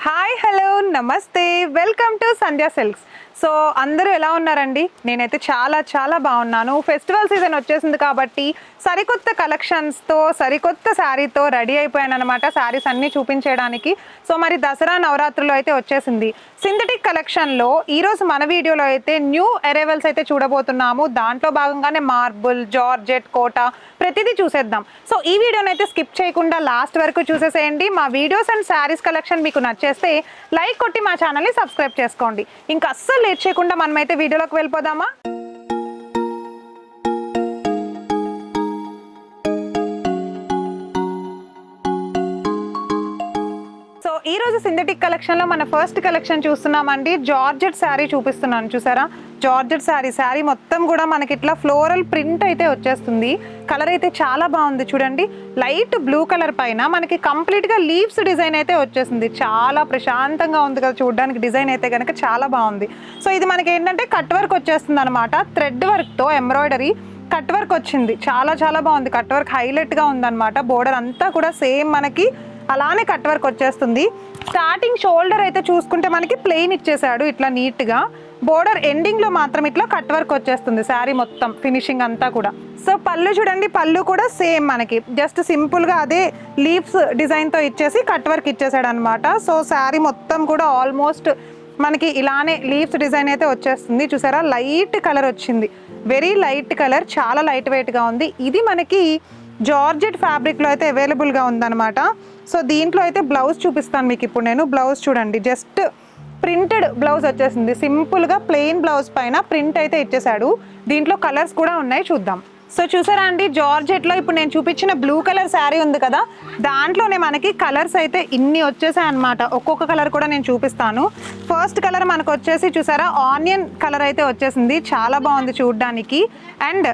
Hi hello నమస్తే welcome to Sandhya silks. So అందరూ ఎలా ఉన్నారండి? నేనైతే చాలా బాగున్నాను. ఫెస్టివల్ సీజన్ వచ్చేసింది కాబట్టి సరికొత్త కలెక్షన్స్తో సరికొత్త శారీతో రెడీ అయిపోయాను అనమాట. శారీస్ అన్నీ చూపించడానికి. సో మరి దసరా నవరాత్రులు అయితే వచ్చేసింది. సింథటిక్ కలెక్షన్లో ఈరోజు మన వీడియోలో అయితే న్యూ అరైవల్స్ అయితే చూడబోతున్నాము. దాంట్లో భాగంగానే మార్బుల్, జార్జెట్, కోటా ప్రతిదీ చూసేద్దాం. సో ఈ వీడియోని అయితే స్కిప్ చేయకుండా లాస్ట్ వరకు చూసేసేయండి. మా వీడియోస్ అండ్ శారీస్ కలెక్షన్ మీకు నచ్చేస్తే లైక్ కొట్టి మా ఛానల్ని సబ్స్క్రైబ్ చేసుకోండి. ఇంకా అస్సలు లేట్ చేయకుండా మనమైతే వీడియోలోకి వెళ్ళిపోదామా? సో ఈ రోజు సింథటిక్ కలెక్షన్ లో మన ఫస్ట్ కలెక్షన్ చూస్తున్నామండి. జార్జెట్ శారీ చూపిస్తున్నాను, చూసారా? జార్జెట్ శారీ మొత్తం కూడా మనకి ఇట్లా ఫ్లోరల్ ప్రింట్ అయితే వచ్చేస్తుంది. కలర్ అయితే చాలా బాగుంది చూడండి. లైట్ బ్లూ కలర్ పైన మనకి కంప్లీట్ గా లీవ్స్ డిజైన్ అయితే వచ్చేసింది. చాలా ప్రశాంతంగా ఉంది కదా చూడడానికి. డిజైన్ అయితే కనుక చాలా బాగుంది. సో ఇది మనకి ఏంటంటే కట్ వర్క్ వచ్చేస్తుంది అనమాట. థ్రెడ్ వర్క్ తో ఎంబ్రాయిడరీ కట్ వర్క్ వచ్చింది. చాలా బాగుంది. కట్ వర్క్ హైలైట్ గా ఉందన్నమాట. బోర్డర్ అంతా కూడా సేమ్ మనకి అలానే కట్ వర్క్ వచ్చేస్తుంది. స్టార్టింగ్ షోల్డర్ అయితే చూసుకుంటే మనకి ప్లెయిన్ ఇచ్చేసాడు ఇట్లా నీట్ గా. బోర్డర్ ఎండింగ్ లో మాత్రం ఇట్లా కట్ వర్క్ వచ్చేస్తుంది శారీ మొత్తం ఫినిషింగ్ అంతా కూడా. సో పళ్ళు చూడండి, పళ్ళు కూడా సేమ్ మనకి జస్ట్ సింపుల్ గా అదే లీవ్స్ డిజైన్ తో ఇచ్చేసి కట్ వర్క్ ఇచ్చేసాడు అనమాట. సో శారీ మొత్తం కూడా ఆల్మోస్ట్ మనకి ఇలానే లీవ్స్ డిజైన్ అయితే వచ్చేస్తుంది. చూసారా, లైట్ కలర్ వచ్చింది. వెరీ లైట్ కలర్, చాలా లైట్ వెయిట్ గా ఉంది. ఇది మనకి జార్జెట్ ఫ్యాబ్రిక్ లో అయితే అవైలబుల్ గా ఉందన్నమాట. సో దీంట్లో అయితే బ్లౌజ్ చూపిస్తాను మీకు ఇప్పుడు నేను. బ్లౌజ్ చూడండి, జస్ట్ ప్రింటెడ్ బ్లౌజ్ వచ్చేసింది. సింపుల్ గా ప్లెయిన్ బ్లౌజ్ పైన ప్రింట్ అయితే ఇచ్చేసాడు. దీంట్లో కలర్స్ కూడా ఉన్నాయి, చూద్దాం. సో చూసారా అండి, జార్జెట్ లో ఇప్పుడు నేను చూపించిన బ్లూ కలర్ శారీ ఉంది కదా, దాంట్లోనే మనకి కలర్స్ అయితే ఇన్ని వచ్చేసాయి అనమాట. ఒక్కొక్క కలర్ కూడా నేను చూపిస్తాను. ఫస్ట్ కలర్ మనకు వచ్చేసి చూసారా, ఆనియన్ కలర్ అయితే వచ్చేసింది. చాలా బాగుంది చూడడానికి. అండ్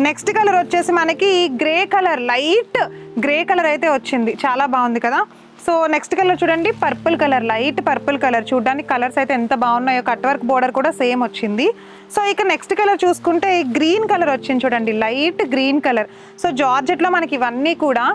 నెక్స్ట్ కలర్ వచ్చేసి మనకి grey colour, light grey colour అయితే వచ్చింది. చాలా బాగుంది కదా. సో నెక్స్ట్ కలర్ చూడండి, purple colour, light purple colour. చూడడానికి కలర్స్ అయితే ఎంత బాగున్నాయో. కట్ వర్క్ బోర్డర్ కూడా సేమ్ వచ్చింది. సో ఇక నెక్స్ట్ కలర్ చూసుకుంటే గ్రీన్ కలర్ వచ్చింది చూడండి, లైట్ గ్రీన్ కలర్. సో జార్జెట్లో మనకి ఇవన్నీ కూడా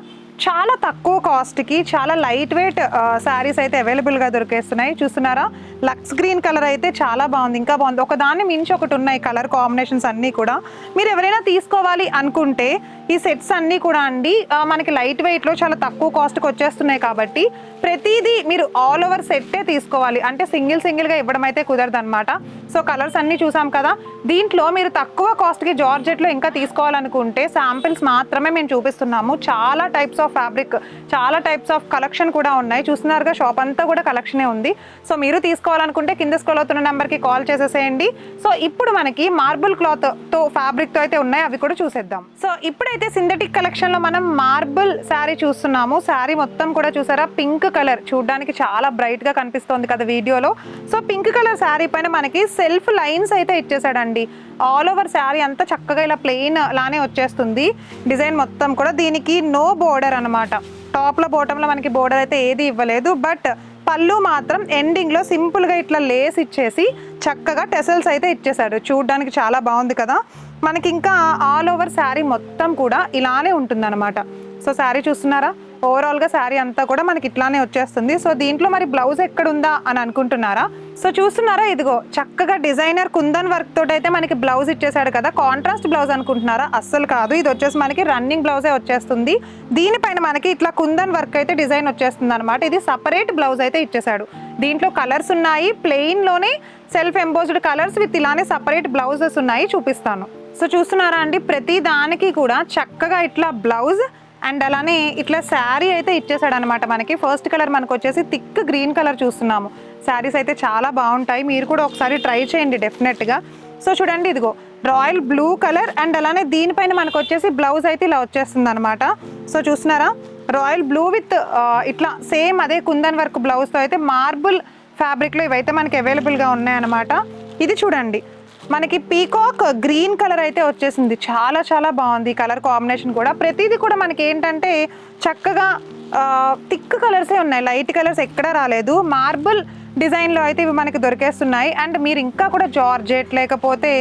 చాలా తక్కువ కాస్ట్కి చాలా లైట్ వెయిట్ శారీస్ అయితే అవైలబుల్గా దొరికేస్తున్నాయి. చూస్తున్నారా, లక్స్ గ్రీన్ కలర్ అయితే చాలా బాగుంది, ఇంకా బాగుంది. ఒకదాన్ని మించి ఒకటి ఉన్నాయి కలర్ కాంబినేషన్స్ అన్నీ కూడా. మీరు ఎవరైనా తీసుకోవాలి అనుకుంటే ఈ సెట్స్ అన్నీ కూడా అండి మనకి లైట్ వెయిట్లో చాలా తక్కువ కాస్ట్కి వచ్చేస్తున్నాయి కాబట్టి ప్రతిదీ మీరు ఆల్ ఓవర్ సెట్టే తీసుకోవాలి. అంటే సింగిల్గా ఇవ్వడం అయితే కుదరదు అనమాట. సో కలర్స్ అన్నీ చూసాం కదా. దీంట్లో మీరు తక్కువ కాస్ట్కి జార్జెట్లో ఇంకా తీసుకోవాలనుకుంటే శాంపిల్స్ మాత్రమే మేము చూపిస్తున్నాము. చాలా టైప్స్ ఆఫ్ ఫ్యాబ్రిక్, చాలా టైప్స్ ఆఫ్ కలెక్షన్ కూడా ఉన్నాయి. చూస్తున్నారుగా, షాప్ అంతా కూడా కలెక్షనే ఉంది. సో మీరు తీసుకోవాలనుకుంటే కింద స్క్రోల్ అవుతున్న నెంబర్కి కాల్ చేసేసేయండి. సో ఇప్పుడు మనకి మార్బుల్ క్లాత్తో ఫ్యాబ్రిక్తో అయితే ఉన్నాయి, అవి కూడా చూసేద్దాం. సో ఇప్పుడైతే సింథటిక్ కలెక్షన్లో మనం మార్బుల్ శారీ చూస్తున్నాము. శారీ మొత్తం కూడా చూసారా, పింక్ కలర్. చూడడానికి చాలా బ్రైట్గా కనిపిస్తోంది కదా వీడియోలో. సో పింక్ కలర్ శారీ పైన మనకి సెల్ఫ్ లైన్స్ అయితే ఇచ్చేసాడండి. ఆల్ ఓవర్ శారీ అంతా చక్కగా ఇలా ప్లెయిన్ లానే వచ్చేస్తుంది డిజైన్ మొత్తం కూడా. దీనికి నో బోర్డర్ అనమాట. టాప్లో బాటంలో మనకి బోర్డర్ అయితే ఏది ఇవ్వలేదు. బట్ పళ్ళు మాత్రం ఎండింగ్లో సింపుల్గా ఇట్లా లేస్ ఇచ్చేసి చక్కగా టెసల్స్ అయితే ఇచ్చేసాడు. చూడడానికి చాలా బాగుంది కదా. మనకి ఇంకా ఆల్ ఓవర్ శారీ మొత్తం కూడా ఇలానే ఉంటుందన్నమాట. సో శారీ చూస్తున్నారా, ఓవరాల్గా శారీ అంతా కూడా మనకి ఇట్లానే వచ్చేస్తుంది. సో దీంట్లో మరి బ్లౌజ్ ఎక్కడుందా అని అనుకుంటున్నారా? సో చూస్తున్నారా, ఇదిగో చక్కగా డిజైనర్ కుందన్ వర్క్ తోటి అయితే మనకి బ్లౌజ్ ఇచ్చేసాడు కదా. కాంట్రాస్ట్ బ్లౌజ్ అనుకుంటున్నారా? అస్సలు కాదు. ఇది వచ్చేసి మనకి రన్నింగ్ బ్లౌజే వచ్చేస్తుంది. దీనిపైన మనకి ఇట్లా కుందన్ వర్క్ అయితే డిజైన్ వచ్చేస్తుంది అనమాట. ఇది సపరేట్ బ్లౌజ్ అయితే ఇచ్చేసాడు. దీంట్లో కలర్స్ ఉన్నాయి, ప్లెయిన్లోనే సెల్ఫ్ ఎంబోజ్డ్ కలర్స్ విత్ ఇలానే సపరేట్ బ్లౌజెస్ ఉన్నాయి, చూపిస్తాను. సో చూస్తున్నారా అండి, ప్రతి దానికి కూడా చక్కగా ఇట్లా బ్లౌజ్ అండ్ అలానే ఇట్లా శారీ అయితే ఇచ్చేసాడు అనమాట. మనకి ఫస్ట్ కలర్ మనకు వచ్చేసి థిక్ గ్రీన్ కలర్ చూస్తున్నాము. శారీస్ అయితే చాలా బాగుంటాయి, మీరు కూడా ఒకసారి ట్రై చేయండి డెఫినెట్గా. సో చూడండి, ఇదిగో రాయల్ బ్లూ కలర్ అండ్ అలానే దీనిపైన మనకు వచ్చేసి బ్లౌజ్ అయితే ఇలా వచ్చేస్తుంది అనమాట. సో చూస్తున్నారా, రాయల్ బ్లూ విత్ ఇట్లా సేమ్ అదే కుందన్ వర్క్ బ్లౌజ్తో అయితే మార్బుల్ ఫ్యాబ్రిక్లో ఇవైతే మనకి అవైలబుల్గా ఉన్నాయన్నమాట. ఇది చూడండి, మనకి పీకాక్ గ్రీన్ కలర్ అయితే వచ్చేసింది. చాలా బాగుంది కలర్ కాంబినేషన్ కూడా. ప్రతిదీ కూడా మనకి ఏంటంటే చక్కగా థిక్ కలర్సే ఉన్నాయి, లైట్ కలర్స్ ఎక్కడా రాలేదు. మార్బుల్ డిజైన్లో అయితే ఇవి మనకి దొరికేస్తున్నాయి. అండ్ మీరు ఇంకా కూడా జార్జెట్ లేకపోతే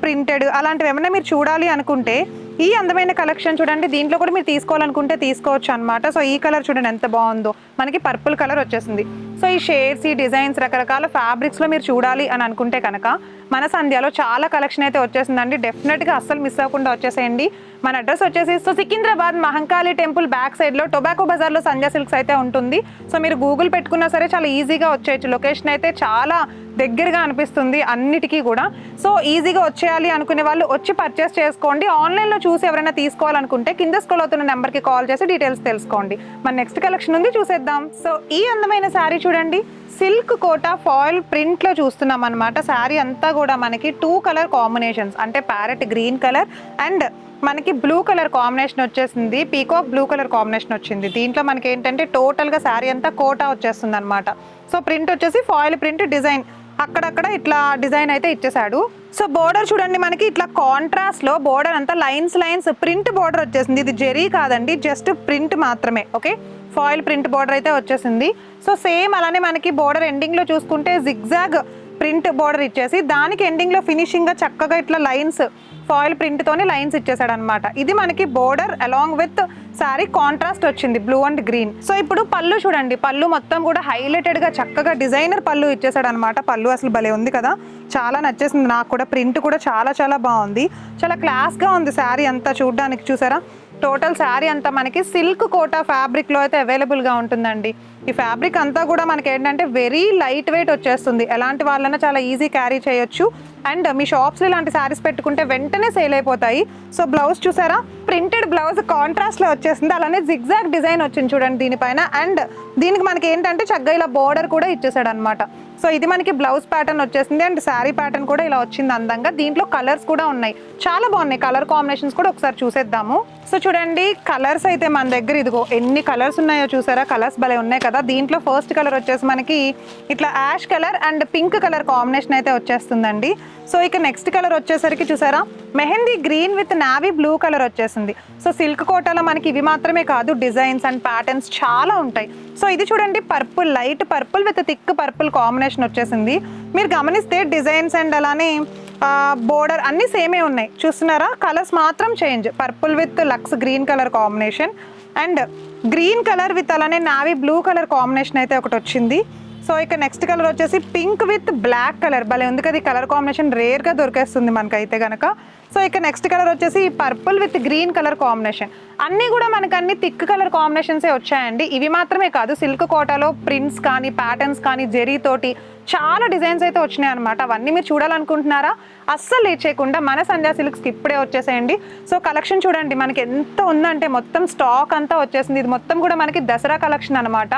ప్రింటెడ్ అలాంటివి ఏమైనా మీరు చూడాలి అనుకుంటే ఈ అందమైన కలెక్షన్ చూడండి. దీంట్లో కూడా మీరు తీసుకోవాలనుకుంటే తీసుకోవచ్చు అనమాట. సో ఈ కలర్ చూడండి ఎంత బాగుందో, మనకి పర్పుల్ కలర్ వచ్చేసింది. సో ఈ షేడ్స్, ఈ డిజైన్స్, రకరకాల ఫ్యాబ్రిక్స్లో మీరు చూడాలి అని అనుకుంటే కనుక మన సంధ్యాలో చాలా కలెక్షన్ అయితే వచ్చేసిందండి. డెఫినెట్గా అస్సలు మిస్ అవ్వకుండా వచ్చేసేయండి. మన అడ్రస్ వచ్చేసి so Secunderabad Mahankali temple back సైడ్లో టొబాకో బజార్లో సంధ్యా సిల్క్స్ అయితే ఉంటుంది. సో మీరు గూగుల్ పెట్టుకున్నా సరే చాలా ఈజీగా వచ్చేయచ్చు. లొకేషన్ అయితే చాలా దగ్గరగా అనిపిస్తుంది అన్నిటికీ కూడా. సో ఈజీగా వచ్చేయాలి అనుకునే వాళ్ళు వచ్చి పర్చేస్ చేసుకోండి. ఆన్లైన్లో చూసి ఎవరైనా తీసుకోవాలనుకుంటే కింద స్క్రోల్ అవుతున్న నెంబర్కి కాల్ చేసి డీటెయిల్స్ తెలుసుకోండి. మన నెక్స్ట్ కలెక్షన్ ఉంది, చూసేద్దాం. సో ఈ అందమైన శారీ చూడండి, సిల్క్ కోటా ఫాయిల్ ప్రింట్లో చూస్తున్నాం అనమాట. శారీ అంతా కూడా మనకి 2 కలర్ కాంబినేషన్స్, అంటే ప్యారెట్ గ్రీన్ కలర్ అండ్ మనకి బ్లూ కలర్ కాంబినేషన్ వచ్చేసింది. పీకాక్ బ్లూ కలర్ కాంబినేషన్ వచ్చింది. దీంట్లో మనకి ఏంటంటే టోటల్గా శారీ అంతా కోటా వచ్చేస్తుంది అనమాట. సో ప్రింట్ వచ్చేసి ఫాయిల్ ప్రింట్ డిజైన్, అక్కడక్కడ ఇట్లా డిజైన్ అయితే ఇచ్చేసాడు. సో బోర్డర్ చూడండి, మనకి ఇట్లా కాంట్రాస్ట్ లో బోర్డర్ అంతా లైన్స్ ప్రింట్ బోర్డర్ వచ్చేసింది. ఇది జెరీ కాదండి, జస్ట్ ప్రింట్ మాత్రమే. ఓకే, ఫాయిల్ ప్రింట్ బోర్డర్ అయితే వచ్చేసింది. సో సేమ్ అలానే మనకి బోర్డర్ ఎండింగ్ లో చూసుకుంటే జిగ్జాగ్ ప్రింట్ బోర్డర్ ఇచ్చేసి దానికి ఎండింగ్ లో ఫినిషింగ్ గా చక్కగా ఇట్లా లైన్స్ ఫాయిల్ ప్రింట్ తోని లైన్స్ ఇచ్చేసాడు అనమాట. ఇది మనకి border along with sorry contrast వచ్చింది బ్లూ అండ్ గ్రీన్. సో ఇప్పుడు పళ్ళు చూడండి, పళ్ళు మొత్తం కూడా హైలైటెడ్ గా చక్కగా డిజైనర్ పళ్ళు ఇచ్చేసాడు అనమాట. పళ్ళు అసలు భలే ఉంది కదా, చాలా నచ్చేసింది నాకు కూడా. ప్రింట్ కూడా చాలా చాలా బాగుంది, చాలా క్లాస్ గా ఉంది శారీ అంతా చూడడానికి. చూసారా, టోటల్ శారీ అంతా మనకి సిల్క్ కోటా ఫ్యాబ్రిక్ లో అయితే అవైలబుల్ గా ఉంటుందండి. ఈ ఫ్యాబ్రిక్ అంతా కూడా మనకి ఏంటంటే వెరీ లైట్ వెయిట్ వచ్చేస్తుంది. ఎలాంటి వాళ్ళైనా చాలా ఈజీ క్యారీ చేయొచ్చు. అండ్ మీ షాప్స్లో ఇలాంటి శారీస్ పెట్టుకుంటే వెంటనే సేల్ అయిపోతాయి. సో బ్లౌజ్ చూసారా, ప్రింటెడ్ బ్లౌజ్ కాంట్రాస్ట్లో వచ్చేసింది. అలానే జిగ్జాగ్ డిజైన్ వచ్చింది చూడండి దీనిపైన. అండ్ దీనికి మనకి ఏంటంటే చక్కగా ఇలా బోర్డర్ కూడా ఇచ్చేసాడు అనమాట. సో ఇది మనకి బ్లౌజ్ ప్యాటర్న్ వచ్చేసింది అండ్ శారీ ప్యాటర్న్ కూడా ఇలా వచ్చింది అందంగా. దీంట్లో కలర్స్ కూడా ఉన్నాయి, చాలా బాగున్నాయి. కలర్ కాంబినేషన్స్ కూడా ఒకసారి చూసేద్దాము. సో చూడండి కలర్స్ అయితే మన దగ్గర ఇదిగో ఎన్ని కలర్స్ ఉన్నాయో చూసారా, కలర్స్ భలే ఉన్నాయి కదా. దీంట్లో ఫస్ట్ కలర్ వచ్చేసి మనకి ఇట్లా ash colour and pink colour combination అయితే వచ్చేస్తుందండి. సో ఇక నెక్స్ట్ కలర్ వచ్చేసరికి చూసారా, mehndi green with navy blue colour వచ్చేసింది. సో సిల్క్ కోటాలో మనకి ఇవి మాత్రమే కాదు, డిజైన్స్ అండ్ ప్యాటర్న్స్ చాలా ఉంటాయి. సో ఇది చూడండి purple, light purple with thick purple combination వచ్చేసింది. మీరు గమనిస్తే డిజైన్స్ అండ్ అలానే బోర్డర్ అన్ని సేమే ఉన్నాయి. చూస్తున్నారా, కలర్స్ మాత్రం చేంజ్. పర్పుల్ విత్ లక్స్ green colour combination and green colour with అలానే నావీ బ్లూ కలర్ కాంబినేషన్ అయితే ఒకటి వచ్చింది. సో ఇక నెక్స్ట్ కలర్ వచ్చేసి పింక్ విత్ బ్లాక్ కలర్, భలే ఉంది కదా. ఈ కలర్ కాంబినేషన్ రేర్గా దొరికేస్తుంది మనకైతే కనుక. సో ఇక నెక్స్ట్ కలర్ వచ్చేసి purple with green colour combination. అన్నీ కూడా మనకు అన్ని థిక్ కలర్ కాంబినేషన్సే వచ్చాయండి. ఇవి మాత్రమే కాదు, సిల్క్ కోటాలో ప్రింట్స్ కానీ ప్యాటర్న్స్ కానీ జెరీ తోటి చాలా డిజైన్స్ అయితే వచ్చినాయి అనమాట. అవన్నీ మీరు చూడాలనుకుంటున్నారా, అస్సలు లేట్ చేయకుండా మన సంధ్యా సిల్క్స్కి ఇప్పుడే వచ్చేసేయండి. సో కలెక్షన్ చూడండి మనకి ఎంత ఉందంటే మొత్తం స్టాక్ అంతా వచ్చేసింది. ఇది మొత్తం కూడా మనకి దసరా కలెక్షన్ అనమాట.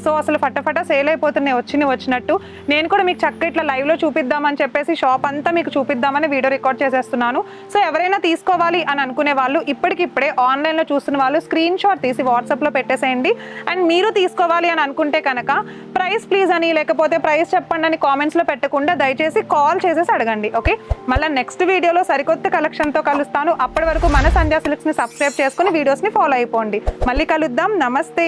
సో అసలు ఫటాఫట సేల్ అయిపోతున్నాయి వచ్చినట్టు. నేను కూడా మీకు చక్కగా ఇట్లా లైవ్లో చూపిద్దామని చెప్పేసి షాప్ అంతా మీకు చూపిద్దామని వీడియో రికార్డ్ చేసేస్తున్నాను. సో ఎవరైనా తీసుకోవాలి అని అనుకునే వాళ్ళు ఇప్పటికిప్పుడే ఆన్లైన్లో చూస్తున్న వాళ్ళు స్క్రీన్ షాట్ తీసి వాట్సాప్లో పెట్టేసేయండి. అండ్ మీరు తీసుకోవాలి అని అనుకుంటే కనుక ప్రైస్ ప్లీజ్ అని లేకపోతే ప్రైస్ చెప్పండి అని కామెంట్స్లో పెట్టకుండా దయచేసి కాల్ చేసేసి అడగండి. ఓకే, మళ్ళీ నెక్స్ట్ వీడియోలో సరికొత్త కలెక్షన్తో కలుస్తాను. అప్పటి వరకు మన సంధ్యా సిల్క్స్ని సబ్స్క్రైబ్ చేసుకుని వీడియోస్ని ఫాలో అయిపోండి. మళ్ళీ కలుద్దాం, నమస్తే.